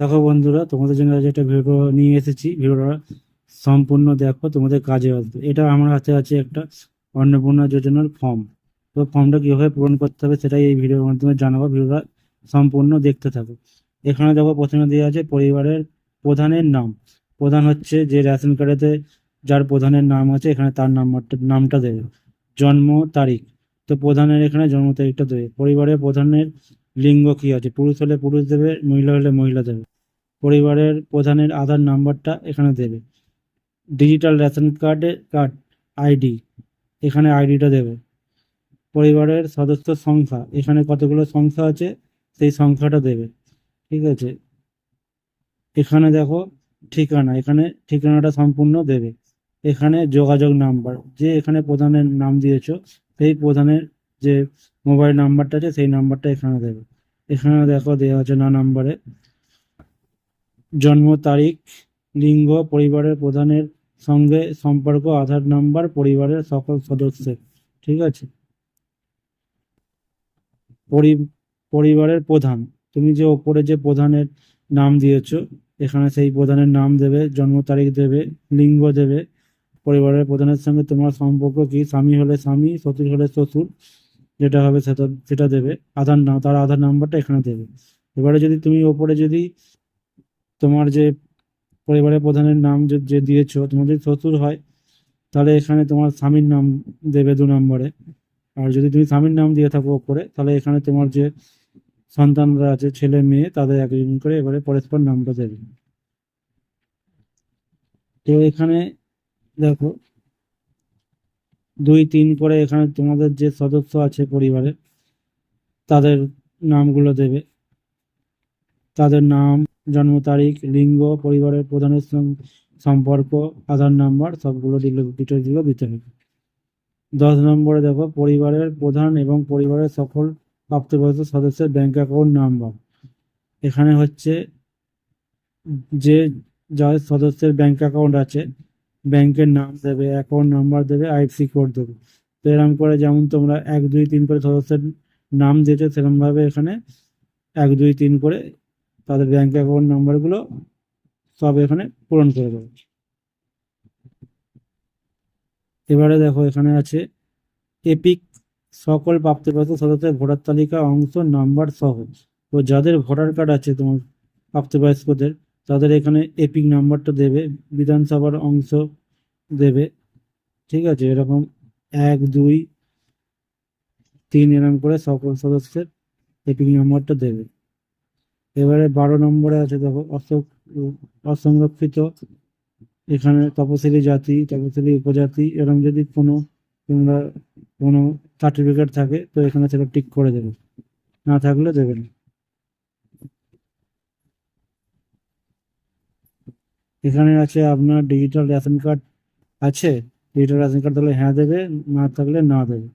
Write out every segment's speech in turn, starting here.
দেখো বন্ধুরা, তোমাদের জন্য আজ একটা ভিডিও নিয়ে এসেছি। ভিডিওটা সম্পূর্ণ দেখো, তোমাদের কাজে আসবে। এটা আমার হাতে আছে একটা অন্নপূর্ণা যোজনার ফর্ম। তো ফর্মটা কিভাবে পূরণ করতে হবে সেটাই এই ভিডিওর মাধ্যমে জানাবো। ভিডিওটা সম্পূর্ণ দেখতে থাকো। এখানে দেখো প্রথমে দেওয়া আছে পরিবারের প্রধানের নাম। প্রধান হচ্ছে যে রেশন কার্ডেতে যার প্রধানের নাম আছে, এখানে তার নামটা দেবে। জন্ম তারিখ, তো প্রধানের এখানে জন্ম তারিখটা দেবে। পরিবারের প্রধানের লিঙ্গ কি আছে, পুরুষ হলে পুরুষ দেবে, মহিলা হলে মহিলা দেবে। পরিবারের প্রধানের আধার নাম্বারটা এখানে দেবে। ডিজিটাল রেশন কার্ড আইডি, এখানে আইডিটা দেবে। পরিবারের সদস্য সংখ্যা, এখানে কতগুলো সংখ্যা আছে সেই সংখ্যাটা দেবে। ঠিক আছে। এখানে দেখো ঠিকানা, এখানে ঠিকানাটা সম্পূর্ণ দেবে। এখানে যোগাযোগ নাম্বার, যে এখানে প্রধানের নাম দিয়েছো সেই প্রধানের যে মোবাইল নাম্বারটা আছে সেই নাম্বারটা এখানে দেবে। এখানে দেখো দেওয়া আছে না নাম্বারে জন্ম তারিখ, লিঙ্গ, পরিবারের প্রধানের সঙ্গে সম্পর্ক, আধার নাম্বার, পরিবারের সকল সদস্যের। ঠিক আছে। পরিবারের প্রধান, তুমি যে ওপরে যে প্রধানের নাম দিয়েছো এখানে সেই প্রধানের নাম দেবে, জন্ম তারিখ দেবে, লিঙ্গ দেবে, পরিবারের প্রধানের সঙ্গে তোমার সম্পর্ক কি, স্বামী হলে স্বামী, শ্বশুর হলে শ্বশুর, যেটা হবে সেটা সেটা দেবে। আধার নাম, তার আধার নাম্বারটা এখানে দেবে। এবারে যদি তুমি ওপরে যদি তোমার যে পরিবারের প্রধানের নাম যে দিয়েছো, তোমার যদি শ্বশুর হয় তাহলে এখানে তোমার স্বামীর নাম দেবে 2 নম্বরে। আর যদি তুমি স্বামীর নাম দিয়ে থাকো ওপরে, তাহলে এখানে তোমার যে সন্তানরা আছে, ছেলে মেয়ে, তাদের একজন করে এবারে পরস্পর নামটা দেবে। তো এখানে দেখো 2 3 করে এখানে তোমাদের যে সদস্য আছে পরিবারে তাদের নামগুলো দেবে। তাদের নাম, জন্ম তারিখ, লিঙ্গ, পরিবারের প্রধানের সম্পর্ক, আধার নাম্বার, সবগুলো ডিটেলসগুলো দিতে হবে। 10 নম্বরে দেখো পরিবারের প্রধান এবং পরিবারের সকল প্রাপ্তবয়স্ক সদস্যের ব্যাংক অ্যাকাউন্ট নাম্বার। এখানে হচ্ছে যে যার সদস্যের ব্যাংক অ্যাকাউন্ট আছে ব্যাংকের নাম দেবে, অ্যাকাউন্ট নাম্বার দেবে, আইএফসি কোড দেবে। তো এরকম করে যেমন তোমরা 1 2 3 করে সদস্যের নাম দিয়েছো, সেরকম ভাবে এখানে 1 2 3 করে তাদের ব্যাংক অ্যাকাউন্ট নাম্বারগুলো সব এখানে পূরণ করে দেবে। এবারে দেখো এখানে আছে এপিক সকল প্রাপ্তবয়স্ক সদস্যের ভোটার তালিকা অংশ নাম্বার সহ। তো যাদের ভোটার কার্ড আছে তোমার প্রাপ্তবয়স্কদের, তাদের এখানে এপিক নাম্বারটা দেবে, বিধানসভার অংশ দেবে। ঠিক আছে। এরকম 1 2 3 এরকম করে সকল সদস্যের এপিক নাম্বারটা দেবে। এবারে 12 নম্বরে আছে দেখো অসংরক্ষিত, এখানে তপশিলি জাতি, তপশিলি উপজাতি, এরকম যদি তোমরা কোনো সার্টিফিকেট থাকে তো এখানে সেটা টিক করে দেবে, না থাকলে দেবে না। এখানে আছে আপনার ডিজিটাল রেশন কার্ড আছে, ডিজিটাল রেশন কার্ড তাহলে হ্যাঁ দেবে, না থাকলে না দেবে।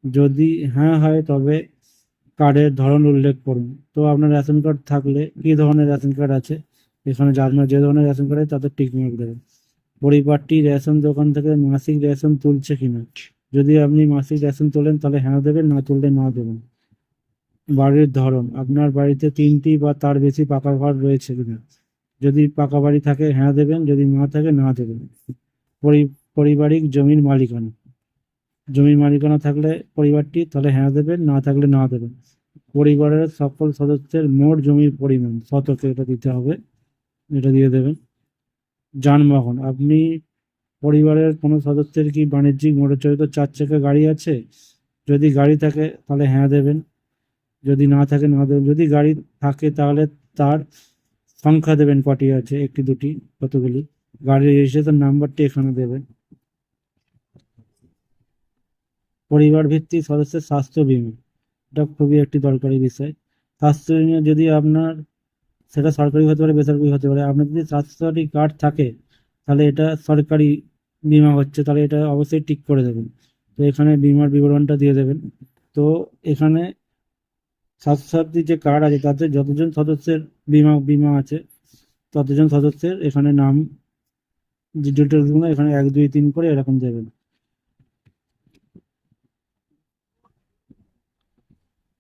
যদি হ্যাঁ হয় তবে কার্ডের ধরন উল্লেখ করুন। তো আপনার রেশন কার্ড থাকলে কি ধরনের রেশন কার্ড আছে, এখানে আপনার যে ধরনের রেশন কার্ড আছে তাতে টিক মার্ক দেবেন। পরিবারটি রেশন দোকান থেকে মাসিক রেশন তুলছে কিনা, যদি আপনি মাসিক রেশন তোলেন তাহলে হ্যাঁ দেবেন, না তুললে না দেবেন। বাড়ির ধরন, আপনার বাড়িতে 3টি বা তার বেশি পাকা ঘর রয়েছে কিনা, যদি পাকা বাড়ি থাকে হ্যাঁ দেবেন, যদি না থাকে না দেবেন। পারিবারিক জমির মালিকানা, জমির মালিকানা থাকলে পরিবারটি তাহলে হ্যাঁ দেবেন, না থাকলে না দেবেন। পরিবারের সকল সদস্যের মোট জমির পরিমাণ শতকে, এটা দিতে হবে, এটা দিয়ে দেবেন। যানবাহন, আপনি পরিবারের কোনো সদস্যের কি বাণিজ্যিক মোটরচালিত 4 চাকা গাড়ি আছে, যদি গাড়ি থাকে তাহলে হ্যাঁ দেবেন, যদি না থাকে না দেবেন। যদি গাড়ি থাকে তাহলে তার সংখ্যা দেবেন, কটি আছে, একটি দুটি কতগুলি। গাড়ির রেজিস্ট্রেশন নাম্বারটি এখানে দেবেন। পরিবার ভিত্তিক সদস্যের স্বাস্থ্য বীমা, এটা খুবই একটি দরকারি বিষয়। স্বাস্থ্য বীমা যদি আপনার, সেটা সরকারি হতে পারে বেসরকারি হতে পারে, আপনার যদি স্বাস্থ্যসাথী কার্ড থাকে তাহলে এটা সরকারি বীমা হচ্ছে, তাহলে এটা অবশ্যই টিক করে দেবেন। তো এখানে বীমার বিবরণটা দিয়ে দেবেন। তো এখানে স্বাস্থ্যসাথী যে কার্ড আছে তাতে যতজন সদস্যের বীমা বীমা আছে ততজন সদস্যের এখানে নাম, ডিটেলসগুলো এখানে 1 2 3 করে এরকম দেবেন।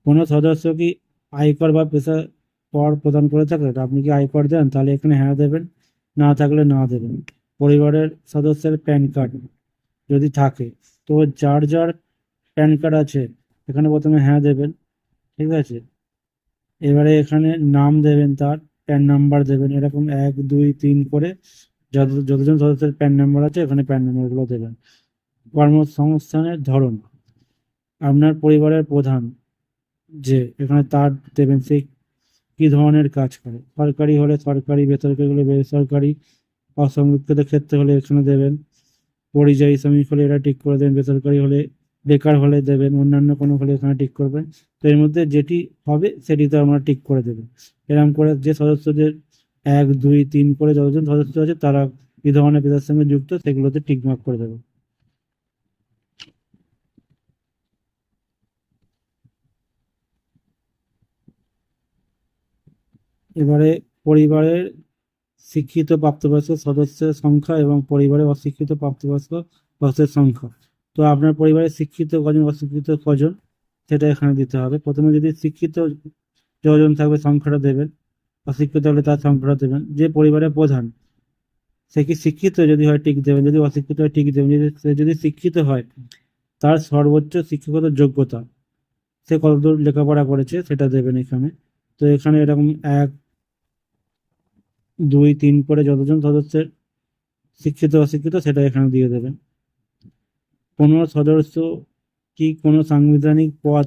কোনো সদস্য কি আয়কর বা পেশা কর প্রদান করে থাকেন, আপনি কি আয়কর দেন, তাহলে এখানে হ্যাঁ দেবেন, না থাকলে না দেবেন। পরিবারের সদস্যের প্যান কার্ড যদি থাকে, তো যার যার প্যান কার্ড আছে এখানে প্রথমে হ্যাঁ দেবেন, ঠিক আছে। এবারে এখানে নাম দেবেন, তার প্যান নাম্বার দেবেন, এরকম 1 2 3 করে যতজন সদস্যের প্যান নাম্বার আছে এখানে প্যান নাম্বারগুলো দেবেন। কর্মসংস্থানের ধরন, আপনার পরিবারের প্রধান যে এখানে তার দেবেন, সে কি ধরনের কাজ করে, সরকারি হলে সরকারি, বেসরকারি হলে বেসরকারি, অসংরক্ষিত ক্ষেত্রে হলে এখানে দেবেন। পরিযায়ী শ্রমিক হলে এটা ঠিক করে দেবেন, বেসরকারি হলে, বেকার হলে দেবেন, অন্যান্য কোনো হলে এখানে ঠিক করবেন। তো এর মধ্যে যেটি হবে সেটি তো আমরা ঠিক করে দেবেন। এরকম করে যে সদস্যদের 1 2 3 করে যতজন সদস্য আছে তারা কি ধরনের পেশার সঙ্গে যুক্ত সেগুলোতে টিক মার্ক করে দেবেন। এবারে পরিবারের শিক্ষিত প্রাপ্তবয়স্ক সদস্যের সংখ্যা এবং পরিবারের অশিক্ষিত প্রাপ্তবয়স্ক সদস্যের সংখ্যা। তো আপনার পরিবারে শিক্ষিত কজন, অশিক্ষিত কজন, সেটা এখানে দিতে হবে। প্রথমে যদি শিক্ষিত যজন থাকবে সংখ্যাটা দেবেন, অশিক্ষিত হলে তার সংখ্যাটা দেবেন। যে পরিবারের প্রধান সে কি শিক্ষিত যদি হয় টিক দেবেন, যদি অশিক্ষিত হয় টিক দেবেন। সে যদি শিক্ষিত হয় তার সর্বোচ্চ শিক্ষাগত যোগ্যতা, সে কতদূর লেখাপড়া করেছে সেটা দেবেন এখানে। তো এখানে এরকম 1 2 3 করে যতজন সদস্যের শিক্ষিত অশিক্ষিত সেটা এখানে দিয়ে দেবেন। কোনো সদস্য কি কোনো সাংবিধানিক পদ,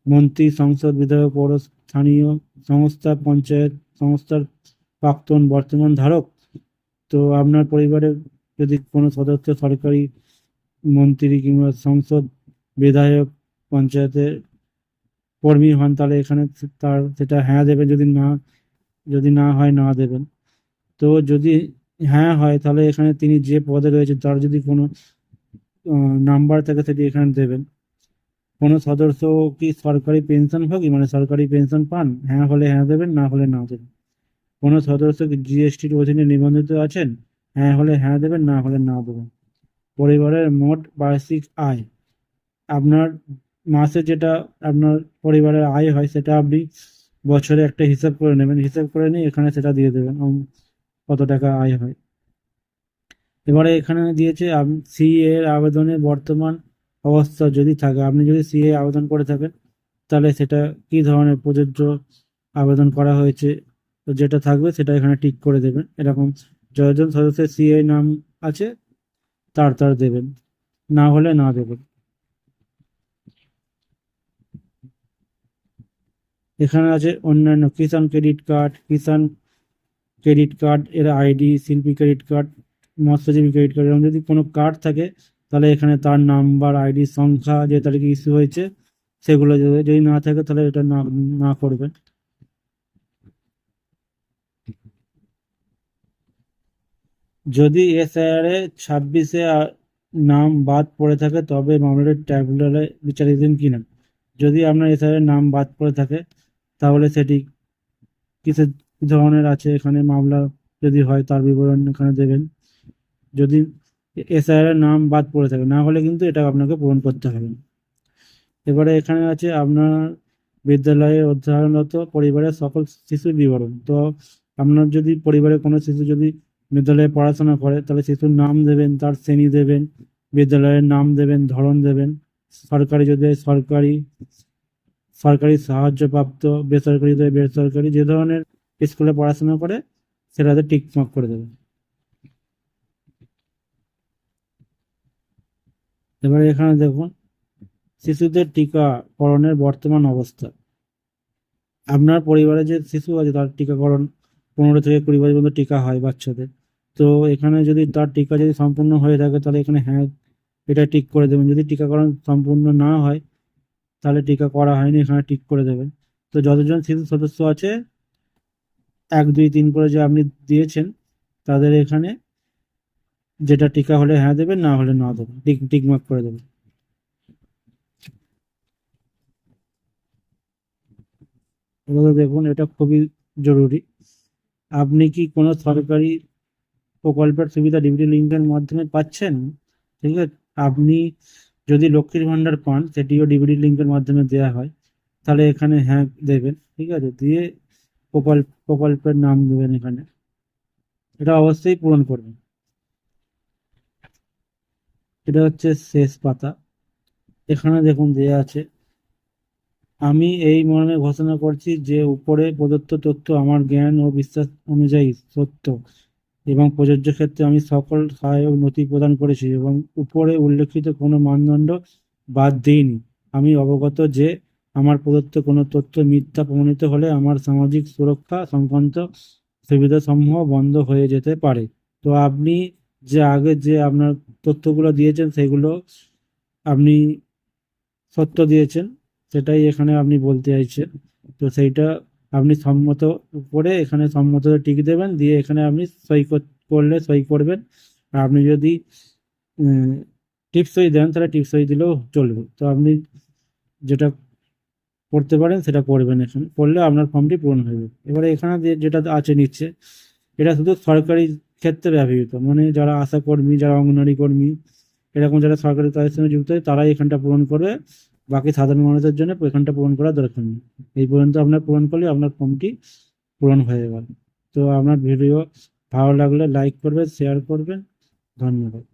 মন্ত্রী, সংসদ, বিধায়ক, পৌর, স্থানীয় সংস্থা, পঞ্চায়েত সংস্থার প্রাক্তন বর্তমান ধারক। তো আপনার পরিবারের যদি কোনো সদস্য সরকারি, মন্ত্রী কিংবা সংসদ, বিধায়ক, পঞ্চায়েতের কর্মী হন তাহলে এখানে তার সেটা হ্যাঁ দেবেন, যদি না হয় না দেবেন। তো যদি হ্যাঁ হয় তাহলে এখানে তিনি যে পদে রয়েছে তার যদি কোনো নাম্বার থাকে সেটি এখানে দেবেন। কোনো সদস্য কি সরকারি পেনশনভোগী, মানে সরকারি পেনশন পান, হ্যাঁ হলে হ্যাঁ দেবেন, না হলে না দেবেন। কোনো সদস্য কি জিএসটির অধীনে নিবন্ধিত আছেন, হ্যাঁ হলে হ্যাঁ দেবেন, না হলে না দেবেন। পরিবারের মোট বার্ষিক আয়, আপনার মাসে যেটা আপনার পরিবারের আয় হয় সেটা আপনি বছরে একটা হিসাব করে নেবেন, হিসাব করে নিয়ে এখানে সেটা দিয়ে দেবেন কত টাকা আয় হয়। এবারে এখানে দিয়েছে সিএ এর আবেদনের বর্তমান অবস্থা যদি থাকে, আপনি যদি সিএ আবেদন করে থাকেন তাহলে সেটা কি ধরনের প্রযোজ্য আবেদন করা হয়েছে, তো যেটা থাকবে সেটা এখানে টিক করে দেবেন। এরকম যতজন সদস্যের সিএ নাম আছে তার তার দেবেন, না হলে না দেবেন। এখানে আছে অন্যান্য, কিষাণ ক্রেডিট কার্ড, কিষাণ ক্রেডিট কার্ড এর আইডি, শিল্পী ক্রেডিট কার্ড, মৎস্যজীবী ক্রেডিট কার্ড, এরকম যদি কোনো কার্ড থাকে তাহলে এখানে তার নাম্বার, আইডি, সংখ্যা, যে তারিখে ইস্যু হয়েছে সেগুলো যদি না থাকে তাহলে এটা না না করবেন। যদি এসআইআর এ 26-এ নাম বাদ পড়ে থাকে তবে মামলাটি ট্রাইব্যুনালে বিচারাধীন কিনা। যদি আপনার এসআইআর এর নাম বাদ পড়ে থাকে তাহলে সেটি কিসের কি ধরনের আছে এখানে মামলা যদি হয় তার বিবরণ এখানে দেবেন। যদি এসআইআর এর নাম বাদ পড়ে থাকে, না হলে কিন্তু এটা আপনাকে পূরণ করতে হবে। এবারে এখানে আছে আপনার বিদ্যালয়ে অধ্যয়নরত পরিবারের সকল শিশুর বিবরণ। তো আপনার যদি পরিবারের কোনো শিশু যদি বিদ্যালয়ে পড়াশোনা করে তাহলে শিশুর নাম দেবেন, তার শ্রেণী দেবেন, বিদ্যালয়ের নাম দেবেন, ধরন দেবেন, সরকারি যদি হয় সরকারি, সরকারি সাহায্যপ্রাপ্ত, বেসরকারি যদি হয় বেসরকারি, যে ধরনের স্কুলে পড়াশোনা করে সেটাতে টিক মার্ক করে দেবেন। এবারে এখানে দেখুন শিশুদের টিকাকরণের বর্তমান অবস্থা। আপনার পরিবারে যে শিশু আছে তার টিকাকরণ 15 থেকে 20 বছর পর্যন্ত টিকা হয় বাচ্চাদের। তো এখানে যদি তার টিকা যদি সম্পূর্ণ হয়ে থাকে তাহলে এখানে হ্যাঁ এটা টিক করে দেবেন। যদি টিকাকরণ সম্পূর্ণ না হয় তাহলে টিকা করা হয়নি, এখানে টিক করে দেবেন। তো যতজন শিশু সদস্য আছে 1 2 3 করে যে আপনি দিয়েছেন তাদের এখানে যেটা টিকা হলে হ্যাঁ দেবেন, না হলে না দেবেন, টিক টিক মার্ক করে দেবেন। এবার দেখুন এটা খুবই জরুরি, আপনি কি কোনো সরকারি প্রকল্পের সুবিধা ডিবিটি লিঙ্কের মাধ্যমে পাচ্ছেন, ঠিক আছে। আপনি যদি লক্ষ্মীর ভান্ডার পান সেটিও ডিবিটি লিঙ্কের মাধ্যমে দেওয়া হয়, তাহলে এখানে হ্যাঁ দেবেন, ঠিক আছে। দিয়ে প্রকল্পের নাম দেবেন এখানে, এটা অবশ্যই পূরণ করবেন। এটা হচ্ছে শেষ পাতা। এখানে দেখুন দেয়া আছে, আমি এই মর্মে ঘোষণা করছি যে উপরে প্রদত্ত তথ্য আমার জ্ঞান ও বিশ্বাস অনুযায়ী সত্য এবং প্রযোজ্য ক্ষেত্রে আমি সকল সহায়ক নথি প্রদান করেছি এবং উপরে উল্লেখিত কোনো মানদণ্ড বাদ দিইনি। আমি অবগত যে আমার প্রদত্ত কোনো তথ্য মিথ্যা প্রমাণিত হলে আমার সামাজিক সুরক্ষা সংক্রান্ত সুবিধাসমূহ বন্ধ হয়ে যেতে পারে। তো আপনি যে আগে যে আপনার তথ্যগুলো দিয়েছেন সেগুলো আপনি সত্য দিয়েছেন, সেটাই এখানে আপনি বলতে চাইছেন। তো সেইটা আপনি সম্মত করে এখানে সম্মত টিক দেবেন, দিয়ে এখানে আপনি করলে সই করবেন। আর আপনি যদি টিপসই দেন তাহলে টিপসই দিলেও চলবে। তো আপনি যেটা করতে পারেন সেটা করবেন, এখানে করলে আপনার ফর্মটি পূরণ হয়ে যাবে। এবারে এখানে যেটা আছে নিচ্ছে, এটা শুধু সরকারি ক্ষেত্রে ব্যবহৃত, মানে যারা আশা কর্মী, যারা অঙ্গনওয়াড়ি কর্মী, এরকম যারা সরকারি কাজের সঙ্গে যুক্ত হয় তারাই এখানটা পূরণ করবে। বাকি সাধারণ মানুষের জন্য এখানটা পূরণ করার দরকার নেই। এই পর্যন্ত আপনার পূরণ করলে আপনার ফর্মটি পূরণ হয়ে গেল। তো আপনার ভিডিও ভালো লাগলে লাইক করবেন, শেয়ার করবেন। ধন্যবাদ।